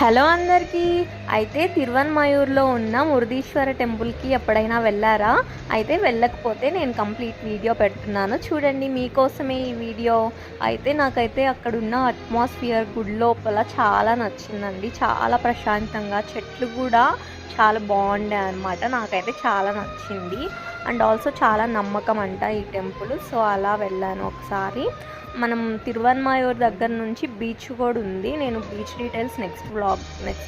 Hello అందరికీ. అయితే తిరువన్మయూర్లో ఉన్న మురుదీశ్వర టెంపుల్కి ఎప్పుడైనా వెళ్ళారా? అయితే వెళ్ళకపోతే నేను కంప్లీట్ వీడియో పెడుతున్నాను చూడండి, మీకోసమే ఈ వీడియో. అయితే నాకైతే అక్కడున్న అట్మాస్ఫియర్ గుడి లోపల చాలా నచ్చిందండి. చాలా ప్రశాంతంగా, చెట్లు కూడా చాలా బాగుండే అనమాట. నాకైతే చాలా నచ్చింది. అండ్ ఆల్సో చాలా నమ్మకం అంట ఈ టెంపుల్. సో అలా వెళ్ళాను ఒకసారి. మనం తిరువన్మయూర్ దగ్గర నుంచి బీచ్ కూడా ఉంది. నేను బీచ్ డీటెయిల్స్ నెక్స్ట్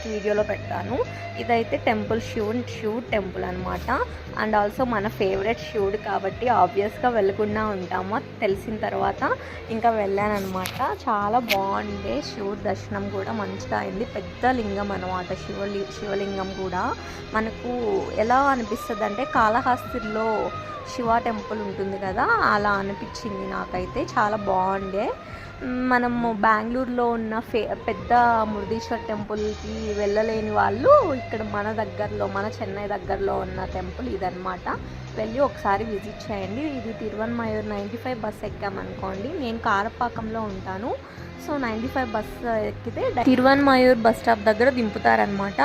వీడియోలో పెడతాను. ఇదైతే టెంపుల్ శివుడు టెంపుల్ అనమాట. అండ్ ఆల్సో మన ఫేవరెట్ శివుడు కాబట్టి ఆబ్వియస్గా వెళ్ళకుండా ఉంటామో తెలిసిన తర్వాత ఇంకా వెళ్ళానమాట. చాలా బాగుండే, శివుడి దర్శనం కూడా మంచిగా అయింది. పెద్ద లింగం అనమాట, శివలింగం కూడా. మనకు ఎలా అనిపిస్తుంది అంటే కాళహస్తిలో శివ టెంపుల్ ఉంటుంది కదా, అలా అనిపించింది నాకైతే. చాలా బాగుండే. మనము బెంగళూరులో ఉన్న పెద్ద మురుదీశ్వర్ టెంపుల్కి వెళ్ళలేని వాళ్ళు ఇక్కడ మన చెన్నై దగ్గరలో ఉన్న టెంపుల్ ఇదనమాట. వెళ్ళి ఒకసారి విజిట్ చేయండి. ఇది తిరువన్మయూర్ 95 బస్ ఎక్కామనుకోండి. నేను కారపాకంలో ఉంటాను. సో 95 బస్సు ఎక్కితే తిరువన్మయూర్ బస్ స్టాప్ దగ్గర దింపుతారనమాట.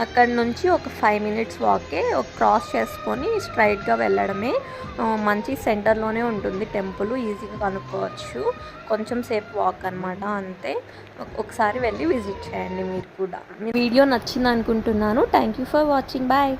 అక్కడ నుంచి ఒక 5 మినిట్స్ వాకే, ఒక క్రాస్ చేసుకొని స్ట్రైట్గా వెళ్ళడమే. మంచి సెంటర్లోనే ఉంటుంది టెంపుల్, ఈజీగా కనుక్కోవచ్చు. కొంచెం సేపు వాక్ అనమాట, అంతే. ఒకసారి వెళ్ళి విజిట్ చేయండి మీరు కూడా. మీ వీడియో నచ్చింది అనుకుంటున్నాను. Thank you for watching. Bye.